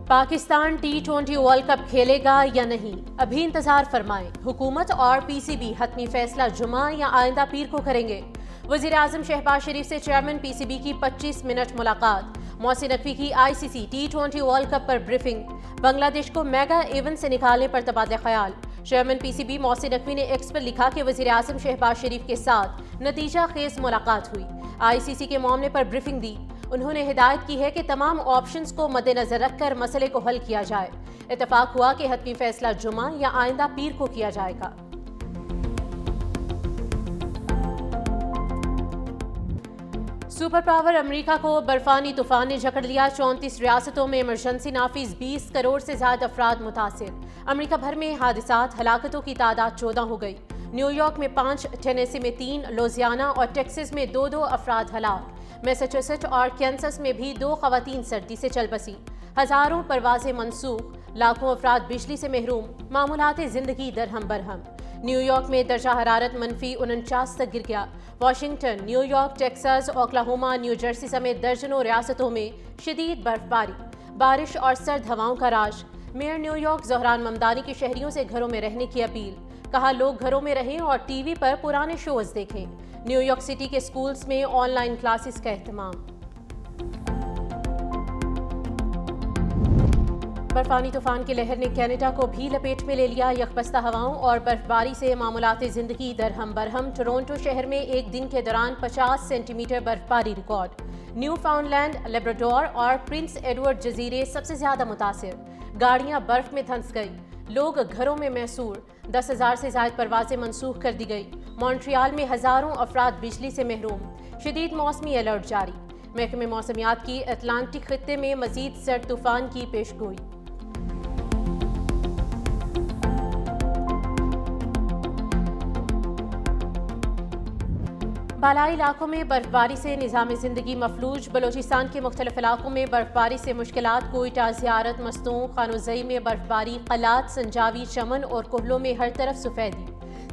Pakistan ٹی20 world cup کھیلے گا یا نہیں، ابھی انتظار فرمائیں۔ حکومت اور پی سی بی حتمی فیصلہ جمعہ یا آئندہ پیر کو کریں گے۔ وزیراعظم شہباز شریف سے چیئرمین پی سی بی کی 25 منٹ ملاقات۔ محسن نقوی کی آئی سی سی ٹی20 ورلڈ کپ پر بریفنگ۔ بنگلہ دیش کو میگا ایونٹ سے نکالنے پر تبادلہ خیال۔ Chairman P C B Mohsin Naqvi نے ایکس پر لکھا کہ وزیراعظم شہباز شریف کے ساتھ نتیجہ خیز ملاقات ہوئی، آئی سی سی کے معاملے پر بریفنگ دی۔ انہوں نے ہدایت کی ہے کہ تمام آپشنز کو مد نظر رکھ کر مسئلے کو حل کیا جائے۔ اتفاق ہوا کہ حتمی فیصلہ جمعہ یا آئندہ پیر کو کیا جائے گا۔ سپر پاور امریکہ کو برفانی طوفان نے جکڑ لیا۔ 34 ریاستوں میں ایمرجنسی نافذ، 20 کروڑ سے زائد افراد متاثر۔ امریکہ بھر میں حادثات، ہلاکتوں کی تعداد 14 ہو گئی۔ نیو یارک میں 5، ٹینیسی میں 3، لوزیانا اور ٹیکساس میں 2 افراد ہلاک۔ میساچوسیٹس اور کینسس میں بھی 2 خواتین سردی سے چل بسی۔ ہزاروں پروازیں منسوخ، لاکھوں افراد بجلی سے محروم، معمولات زندگی درہم برہم۔ نیو یارک میں درجہ حرارت -49 تک گر گیا۔ Washington, new York, Texas, Oklahoma, new Jersey سمیت درجنوں ریاستوں میں شدید برفباری، بارش اور سرد ہواؤں کا راج۔ Mayor new York Dhahran Mamdani کی شہریوں سے گھروں میں رہنے کی اپیل، کہا لوگ گھروں میں رہیں اور ٹی وی پر پرانے شوز دیکھیں۔ نیو یارک سٹی کے سکولز میں آن لائن کلاسز کا اہتمام۔ برفانی طوفان کی لہر نے کینیڈا کو بھی لپیٹ میں لے لیا۔ یکبستہ ہواؤں اور برفباری سے معمولات زندگی درہم برہم۔ ٹورنٹو شہر میں ایک دن کے دوران 50 سینٹی میٹر برفباری record. Newfoundland, Labrador اور پرنس ایڈورڈ جزیرے سب سے زیادہ متاثر۔ گاڑیاں برف میں دھنس گئی، لوگ گھروں میں محصور۔ 10,000 سے زائد پروازیں منسوخ کر دی گئی۔ مونٹریال میں ہزاروں افراد بجلی سے محروم۔ شدید موسمی الرٹ جاری۔ محکمہ موسمیات کی اٹلانٹک خطے میں مزید سرد طوفان کی پیش گوئی۔ بالائی علاقوں میں برفباری سے نظام زندگی مفلوج۔ بلوچستان کے مختلف علاقوں میں برفباری سے مشکلات۔ کوئٹہ، زیارت، مستونگ، خانوزئی میں برفباری، قلات، سنجاوی، چمن اور کوہلوں میں ہر طرف سفیدی۔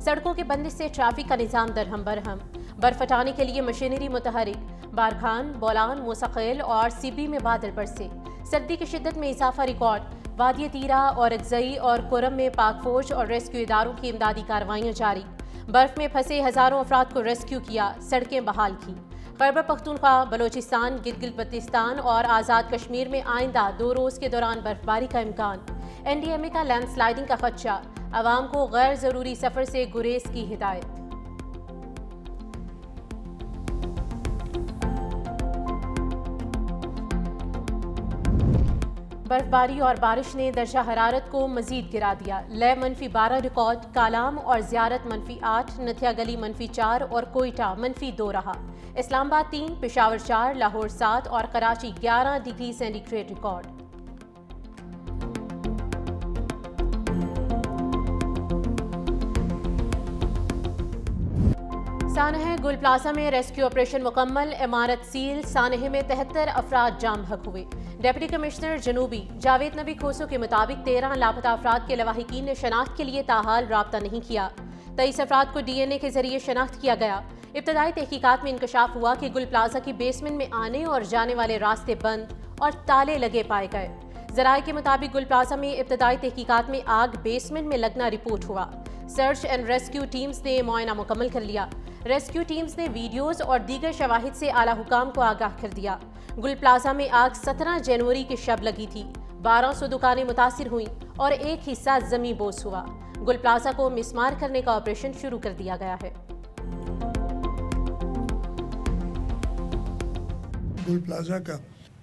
سڑکوں کے بندش سے ٹریفک کا نظام درہم برہم۔ برف ہٹانے کے لیے مشینری متحرک۔ بارکھان، بولان، موسیقیل اور سیبی میں بادل برسے۔ سردی کی شدت میں اضافہ ریکارڈ۔ وادی تیرہ اور اگزئی اور کرم میں پاک فوج اور ریسکیو اداروں کی امدادی کارروائیاں جاری۔ برف میں پھنسے ہزاروں افراد کو ریسکیو کیا، سڑکیں بحال کی۔ خیبر پختونخوا، بلوچستان، گلگت بلتستان اور آزاد کشمیر میں آئندہ 2 روز کے دوران برفباری کا امکان۔ این ڈی ایم اے کا لینڈ سلائیڈنگ کا خدشہ، عوام کو غیر ضروری سفر سے گریز کی ہدایت۔ برفباری اور بارش نے درجہ حرارت کو مزید گرا دیا۔ لے -12 ریکارڈ۔ کالام اور زیارت -8، نتھیا گلی -4 اور کوئٹہ -2 رہا۔ اسلام آباد 3، پشاور 4، لاہور 7 اور Karachi 11 degree centigrade record. سانحہ گل پلازا میں ریسکیو آپریشن مکمل، عمارت سیل۔ سانحہ میں 73 افراد جام بحق ہوئے۔ ڈپٹی کمشنر جنوبی جاوید نبی کھوسو کے مطابق 13 لاپتہ افراد کے لواحقین نے شناخت کے لیے تاحال رابطہ نہیں کیا۔ 23 افراد کو ڈی این اے کے ذریعے شناخت کیا گیا۔ ابتدائی تحقیقات میں انکشاف ہوا کہ گل پلازا کی بیسمنٹ میں آنے اور جانے والے راستے بند اور تالے لگے پائے گئے۔ ذرائع کے مطابق گل پلازا میں ابتدائی تحقیقات میں آگ بیسمنٹ میں لگنا رپورٹ ہوا۔ سرچ اینڈ ریسکیو ٹیمز نے معائنہ مکمل کر لیا۔ ریسکیو ٹیمز نے ویڈیوز اور دیگر شواہد سے اعلیٰ حکام کو آگاہ کر دیا۔ گل پلازا میں آگ 17 جنوری کی شب لگی تھی۔ 1200 دکانیں متاثر ہوئیں اور ایک حصہ زمیں بوس ہوا۔ گل پلازا کو مسمار کرنے کا آپریشن شروع کر دیا گیا ہے۔ گل پلازا کا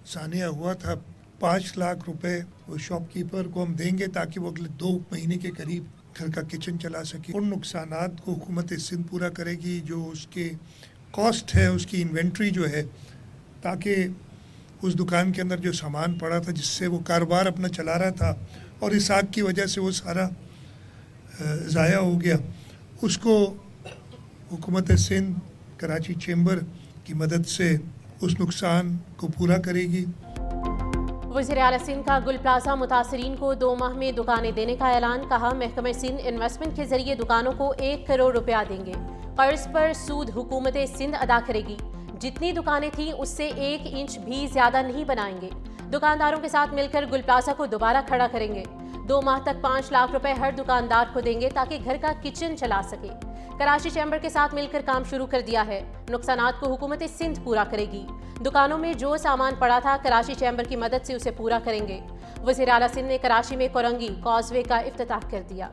سانحہ ہوا تھا، 5 لاکھ روپے وہ شاپ کیپر کو ہم دیں گے تاکہ وہ اگلے 2 مہینے کے قریب گھر کا کچن چلا سکے۔ ان نقصانات کو حکومت سندھ پورا کرے گی، جو اس کے کاسٹ ہے، اس کی انوینٹری جو ہے، تاکہ اس دکان کے اندر جو سامان پڑا تھا جس سے وہ کاروبار اپنا چلا رہا تھا اور اس آگ کی وجہ سے وہ سارا ضائع ہو گیا، اس کو حکومت سندھ کراچی چیمبر کی مدد سے اس نقصان کو پورا کرے گی۔ وزیر اعلیٰ سندھ کا گل پلازا متاثرین کو 2 ماہ میں دکانیں دینے کا اعلان۔ کہا محکمہ سندھ انویسٹمنٹ کے ذریعے دکانوں کو 1 کروڑ روپیہ دیں گے۔ قرض پر سود حکومت سندھ ادا کرے گی۔ جتنی دکانیں تھیں اس سے 1 انچ بھی زیادہ نہیں بنائیں گے۔ دکانداروں کے ساتھ مل کر گل پلازہ کو دوبارہ کھڑا کریں گے۔ 2 ماہ تک 5 لاکھ روپے ہر دکاندار کو دیں گے تاکہ گھر کا کچن چلا سکے۔ کراچی چیمبر کے ساتھ مل کر کام شروع کر دیا ہے۔ نقصانات کو حکومت سندھ پورا کرے گی۔ دکانوں میں جو سامان پڑا تھا کراچی چیمبر کی مدد سے اسے پورا کریں گے۔ وزیر اعلیٰ سندھ نے کراچی میں کورنگی کاز وے کا افتتاح کر دیا۔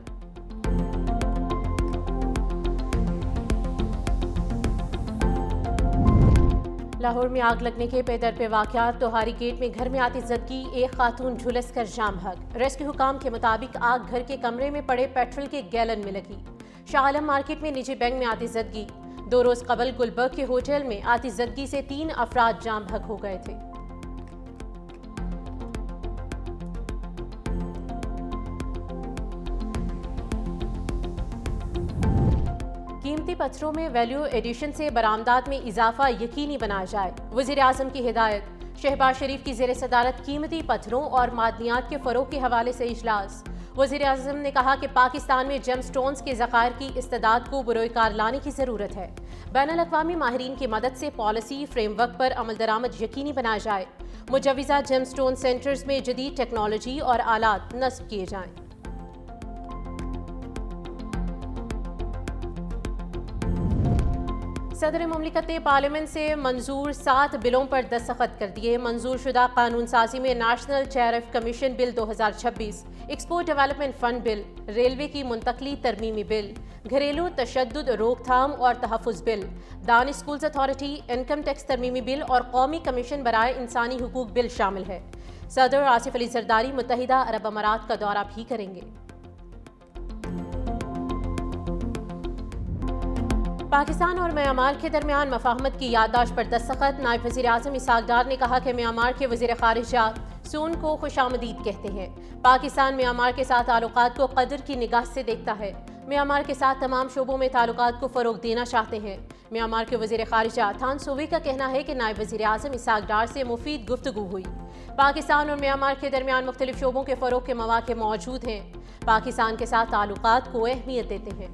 لاہور میں آگ لگنے کے پے در پہ واقعات۔ توہاری گیٹ میں گھر میں آتی زدگی، ایک خاتون جھلس کر جاں بحق۔ ریسکیو حکام کے مطابق آگ گھر کے کمرے میں پڑے پیٹرول کے گیلن میں لگی۔ شاہ عالم مارکیٹ میں نجی بینک میں آتی زدگی۔ 2 روز قبل گلبرگ کے ہوٹل میں آتی زدگی سے 3 افراد جاں بحق ہو گئے تھے۔ قیمتی پتھروں میں ویلیو ایڈیشن سے برآمدات میں اضافہ یقینی بنایا جائے۔ وزیر اعظم کی ہدایت۔ شہباز شریف کی زیر صدارت قیمتی پتھروں اور معدنیات کے فروغ کے حوالے سے اجلاس۔ وزیر اعظم نے کہا کہ پاکستان میں جیم سٹونز کے ذخائر کی استعداد کو بروئے کار لانے کی ضرورت ہے۔ بین الاقوامی ماہرین کی مدد سے پالیسی فریم ورک پر عمل درآمد یقینی بنایا جائے۔ مجوزہ جیم سٹون سینٹرز میں جدید ٹیکنالوجی اور آلات نصب کیے جائیں۔ صدر مملکت نے پارلیمنٹ سے منظور 7 بلوں پر دستخط کر دیے۔ منظور شدہ قانون سازی میں نیشنل ٹیرف کمیشن بل 2026، ایکسپورٹ ڈیولپمنٹ فنڈ بل، ریلوے کی منتقلی ترمیمی بل، گھریلو تشدد روک تھام اور تحفظ بل، دان اسکولز اتھارٹی، انکم ٹیکس ترمیمی بل اور قومی کمیشن برائے انسانی حقوق بل شامل ہے۔ صدر آصف علی زرداری متحدہ عرب امارات کا دورہ بھی کریں گے۔ پاکستان اور میانمار کے درمیان مفاہمت کی یادداشت پر دستخط۔ نائب وزیر اعظم اسحاق ڈار نے کہا کہ میانمار کے وزیر خارجہ سون کو خوش آمدید کہتے ہیں۔ پاکستان میانمار کے ساتھ تعلقات کو قدر کی نگاہ سے دیکھتا ہے۔ میانمار کے ساتھ تمام شعبوں میں تعلقات کو فروغ دینا چاہتے ہیں۔ میانمار کے وزیر خارجہ تھان سووی کا کہنا ہے کہ نائب وزیر اعظم اسحاق ڈار سے مفید گفتگو ہوئی۔ پاکستان اور میانمار کے درمیان مختلف شعبوں کے فروغ کے مواقع موجود ہیں۔ پاکستان کے ساتھ تعلقات کو اہمیت دیتے ہیں۔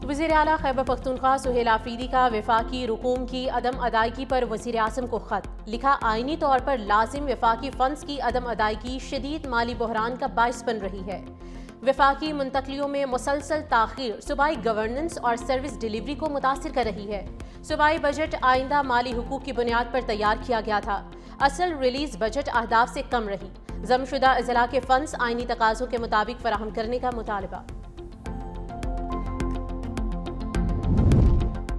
وزیر اعلیٰ خیبر پختونخوا سہیل آفریدی کا وفاقی رقوم کی عدم ادائیگی پر وزیر اعظم کو خط لکھا۔ آئینی طور پر لازم وفاقی فنڈز کی عدم ادائیگی شدید مالی بحران کا باعث بن رہی ہے۔ وفاقی منتقلیوں میں مسلسل تاخیر صوبائی گورننس اور سروس ڈیلیوری کو متاثر کر رہی ہے۔ صوبائی بجٹ آئندہ مالی حقوق کی بنیاد پر تیار کیا گیا تھا۔ اصل ریلیز بجٹ اہداف سے کم رہی۔ ضم شدہ اضلاع کے فنڈز آئینی تقاضوں کے مطابق فراہم کرنے کا مطالبہ۔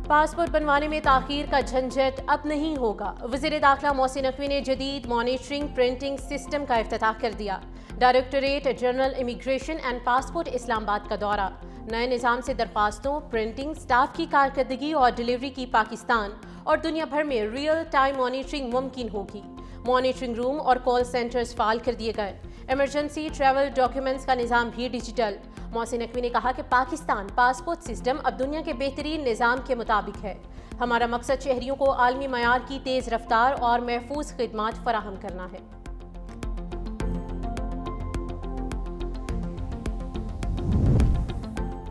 پاسپورٹ بنوانے میں تاخیر کا جھنجھٹ اب نہیں ہوگا۔ وزیر داخلہ محسن نقوی نے جدید مانیٹرنگ پرنٹنگ سسٹم کا افتتاح کر دیا۔ Directorate general immigration and passport Islamabad کا دورہ۔ نئے نظام سے درخواستوں، پرنٹنگ، سٹاف کی کارکردگی اور ڈیلیوری کی پاکستان اور دنیا بھر میں ریئل ٹائم مانیٹرنگ ممکن ہوگی۔ مانیٹرنگ روم اور کال سینٹرز فعال کر دیے گئے۔ ایمرجنسی ٹریول ڈاکیومنٹس کا نظام بھی ڈیجیٹل۔ محسن نقوی نے کہا کہ پاکستان پاسپورٹ سسٹم اب دنیا کے بہترین نظام کے مطابق ہے۔ ہمارا مقصد شہریوں کو عالمی معیار کی تیز رفتار اور محفوظ خدمات فراہم کرنا ہے۔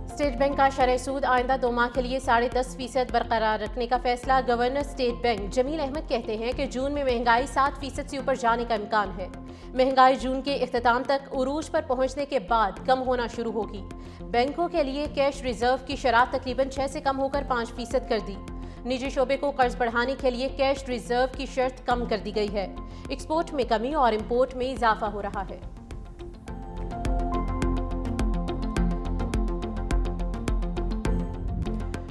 اسٹیٹ بینک کا شرح سود آئندہ 2 ماہ کے لیے 10.5% برقرار رکھنے کا فیصلہ۔ گورنر اسٹیٹ بینک جمیل احمد کہتے ہیں کہ جون میں مہنگائی 7% سے اوپر جانے کا امکان ہے۔ مہنگائی جون کے اختتام تک عروج پر پہنچنے کے بعد کم ہونا شروع ہوگی۔ بینکوں کے لیے کیش ریزرو کی شرح تقریباً 6 سے کم ہو کر 5% کر دی۔ نجی شعبے کو قرض بڑھانے کے لیے کیش ریزرو کی شرط کم کر دی گئی ہے۔ ایکسپورٹ میں کمی اور امپورٹ میں اضافہ ہو رہا ہے۔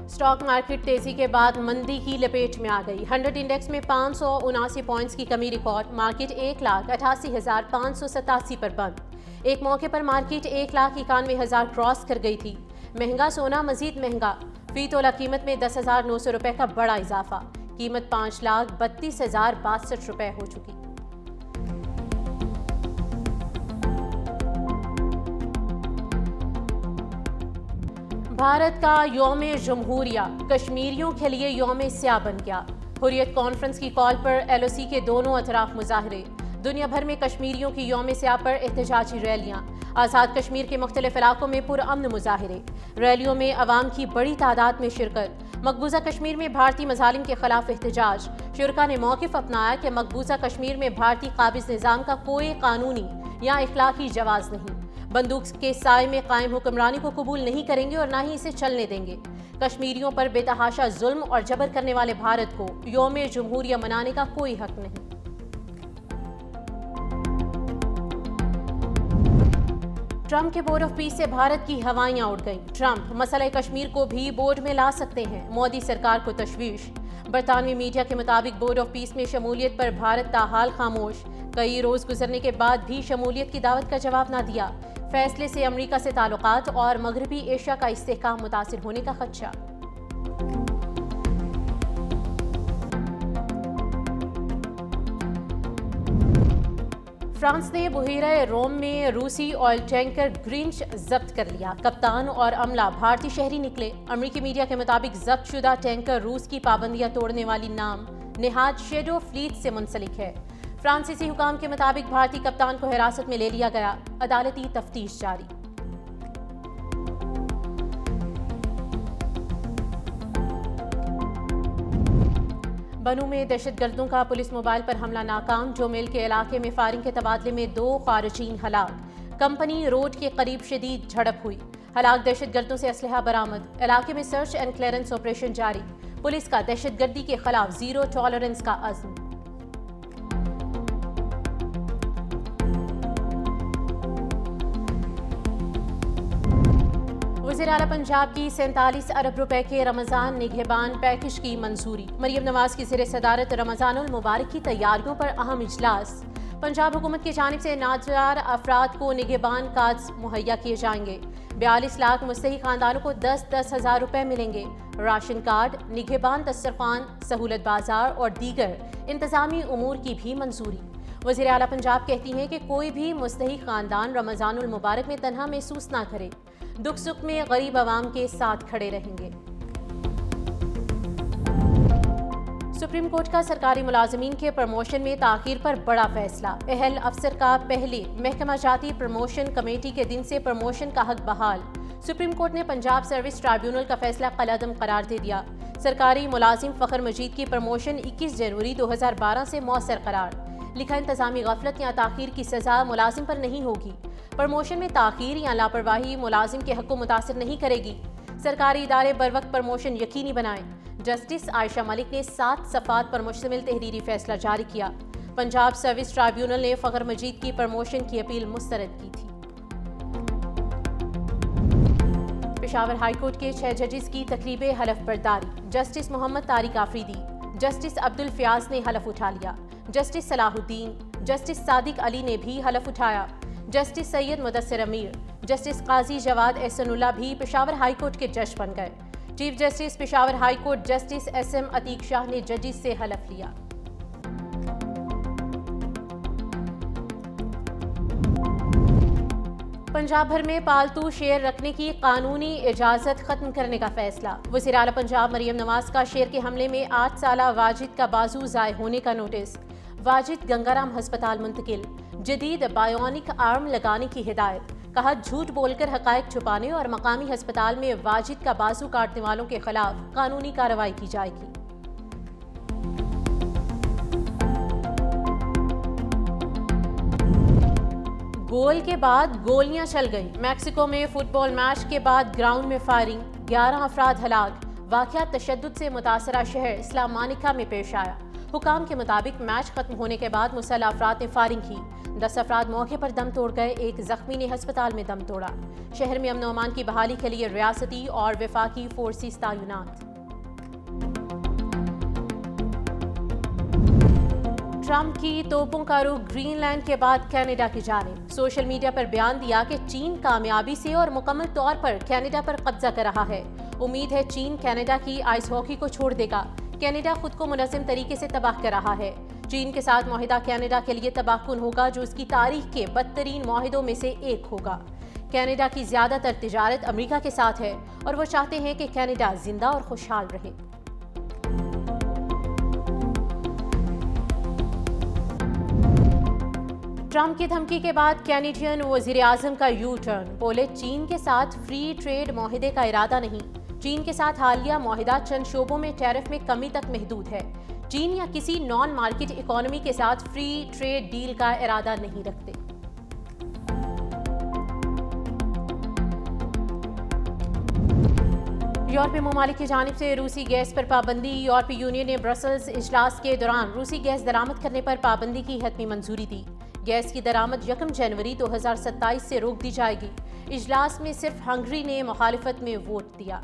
اسٹاک مارکیٹ تیزی کے بعد مندی کی لپیٹ میں آ گئی۔ 100 انڈیکس میں 579 پوائنٹس کی کمی ریکارڈ۔ مارکیٹ 1,88,587 پر بند۔ ایک موقع پر مارکیٹ 1,91,000 کراس کر گئی تھی۔ مہنگا سونا مزید مہنگا۔ فی تولہ قیمت میں 10,900 روپے کا بڑا اضافہ۔ قیمت 5,32,062 روپے ہو چکی۔ بھارت کا یوم جمہوریہ کشمیریوں کے لیے یوم سیاہ بن گیا۔ حریت کانفرنس کی کال پر ایل او سی کے دونوں اطراف مظاہرے۔ دنیا بھر میں کشمیریوں کی یوم سیاہ پر احتجاجی ریلیاں، آزاد کشمیر کے مختلف علاقوں میں پرامن مظاہرے، ریلیوں میں عوام کی بڑی تعداد میں شرکت، مقبوضہ کشمیر میں بھارتی مظالم کے خلاف احتجاج، شرکاء نے موقف اپنایا کہ مقبوضہ کشمیر میں بھارتی قابض نظام کا کوئی قانونی یا اخلاقی جواز نہیں، بندوق کے سائے میں قائم حکمرانی کو قبول نہیں کریں گے اور نہ ہی اسے چلنے دیں گے، کشمیریوں پر بے تحاشا ظلم اور جبر کرنے والے بھارت کو یوم جمہوریہ منانے کا کوئی حق نہیں۔ ٹرمپ کے بورڈ آف پیس سے بھارت کی ہوائیاں اڑ گئیں، ٹرمپ مسئلہ کشمیر کو بھی بورڈ میں لا سکتے ہیں، مودی سرکار کو تشویش، برطانوی میڈیا کے مطابق بورڈ آف پیس میں شمولیت پر بھارت تاحال خاموش، کئی روز گزرنے کے بعد بھی شمولیت کی دعوت کا جواب نہ دیا، فیصلے سے امریکہ سے تعلقات اور مغربی ایشیا کا استحکام متاثر ہونے کا خدشہ۔ فرانس نے بحیرہ روم میں روسی آئل ٹینکر گرینچ ضبط کر لیا، کپتان اور عملہ بھارتی شہری نکلے، امریکی میڈیا کے مطابق ضبط شدہ ٹینکر روس کی پابندیاں توڑنے والی نام نہاد شیڈو فلیٹ سے منسلک ہے، فرانسیسی حکام کے مطابق بھارتی کپتان کو حراست میں لے لیا گیا، عدالتی تفتیش جاری۔ بنو میں دہشت گردوں کا پولیس موبائل پر حملہ ناکام، جو مل کے علاقے میں فائرنگ کے تبادلے میں 2 خارجین ہلاک، کمپنی روڈ کے قریب شدید جھڑپ ہوئی، ہلاک دہشت گردوں سے اسلحہ برآمد، علاقے میں سرچ اینڈ کلیئرنس آپریشن جاری، پولیس کا دہشت گردی کے خلاف زیرو ٹالرنس کا عزم۔ وزیر اعلیٰ پنجاب کی 47 ارب روپے کے رمضان نگہبان پیکج کی منظوری، مریم نواز کی زیر صدارت رمضان المبارک کی تیاریوں پر اہم اجلاس، پنجاب حکومت کی جانب سے ناچار افراد کو نگہبان کارڈز مہیا کیے جائیں گے، 42 لاکھ مستحق خاندانوں کو 10-10 ہزار روپے ملیں گے، راشن کارڈ، نگہبان دسترخوان، سہولت بازار اور دیگر انتظامی امور کی بھی منظوری۔ وزیر اعلیٰ پنجاب کہتی ہیں کہ کوئی بھی مستحق خاندان رمضان المبارک میں تنہا محسوس نہ کرے، دکھ سکھ میں غریب عوام کے ساتھ کھڑے رہیں گے۔ سپریم کورٹ کا سرکاری ملازمین کے پروموشن میں تاخیر پر بڑا فیصلہ، اہل افسر کا پہلے محکمہ جاتی پروموشن کمیٹی کے دن سے پروموشن کا حق بحال، سپریم کورٹ نے پنجاب سروس ٹرائیبیونل کا فیصلہ کالعدم قرار دے دیا، سرکاری ملازم فخر مجید کی پروموشن 21 جنوری 2012 سے مؤثر قرار، لکھا انتظامی غفلت یا تاخیر کی سزا ملازم پر نہیں ہوگی، پروموشن میں تاخیر یا لاپرواہی ملازم کے حق کو متاثر نہیں کرے گی، سرکاری ادارے بروقت پروموشن یقینی بنائیں، جسٹس عائشہ ملک نے 7 صفحات پر مشتمل تحریری فیصلہ جاری کیا، پنجاب سروس ٹرائیبیونل نے فخر مجید کی پروموشن کی اپیل مسترد کی تھی۔ پشاور ہائی کورٹ کے 6 ججز کی تقریب حلف برداری، جسٹس محمد طارق آفریدی، جسٹس عبدالفیاض نے حلف اٹھا لیا، جسٹس صلاح الدین، جسٹس صادق علی نے بھی حلف اٹھایا، جسٹس سید مدثر امیر، جسٹس قاضی جواد احسن اللہ بھی پشاور ہائی کورٹ کے جج بن گئے، chief justice Peshawar high court justice S M Atiq Shah نے ججز سے حلف لیا۔ پنجاب بھر میں پالتو شیر رکھنے کی قانونی اجازت ختم کرنے کا فیصلہ، وزیر اعلیٰ پنجاب مریم نواز کا شیر کے حملے میں 8 سالہ واجد کا بازو ضائع ہونے کا نوٹس، واجد گنگارام ہسپتال منتقل، جدید بایونک آرم لگانے کی ہدایت، کہا جھوٹ بول کر حقائق چھپانے اور مقامی ہسپتال میں واجد کا بازو کاٹنے والوں کے خلاف قانونی کارروائی کی جائے گی۔ گول کے بعد گولیاں چل گئیں، میکسیکو میں فٹ بال میچ کے بعد گراؤنڈ میں فائرنگ، 11 افراد ہلاک، واقعہ تشدد سے متاثرہ شہر اسلامانیکا میں پیش آیا، حکام کے مطابق میچ ختم ہونے کے بعد مسلح افراد نے فائرنگ کی، 10 افراد موقع پر دم توڑ گئے، ایک زخمی نے ہسپتال میں دم توڑا، شہر میں امن و امان کی بحالی کے لیے ریاستی اور وفاقی فورسز تعینات۔ ٹرمپ کی توپوں کا رخ گرین لینڈ کے بعد کینیڈا کی جانب، سوشل میڈیا پر بیان دیا کہ چین کامیابی سے اور مکمل طور پر کینیڈا پر قبضہ کر رہا ہے، امید ہے چین کینیڈا کی آئس ہاکی کو چھوڑ دے گا، کینیڈا خود کو منظم طریقے سے تباہ کر رہا ہے، چین کے ساتھ معاہدہ کینیڈا کے لیے تباہ کن ہوگا جو اس کی تاریخ کے بدترین معاہدوں میں سے ایک ہوگا، کینیڈا کی زیادہ تر تجارت امریکہ کے ساتھ ہے اور وہ چاہتے ہیں کہ کینیڈا زندہ اور خوشحال رہے۔ ٹرمپ کی دھمکی کے بعد کینیڈین وزیر اعظم کا یو ٹرن، بولے چین کے ساتھ فری ٹریڈ معاہدے کا ارادہ نہیں۔ چین کے ساتھ حالیہ معاہدہ چند شعبوں میں ٹیرف میں کمی تک محدود ہے۔ چین یا کسی نان مارکیٹ اکانومی کے ساتھ فری ٹریڈ ڈیل کا ارادہ نہیں رکھتے۔ یورپی ممالک کی جانب سے روسی گیس پر پابندی، یورپی یونین نے برسلز اجلاس کے دوران روسی گیس درآمد کرنے پر پابندی کی حتمی منظوری دی۔ گیس کی درآمد 1 جنوری 2027 سے روک دی جائے گی۔ اجلاس میں صرف ہنگری نے مخالفت میں ووٹ دیا۔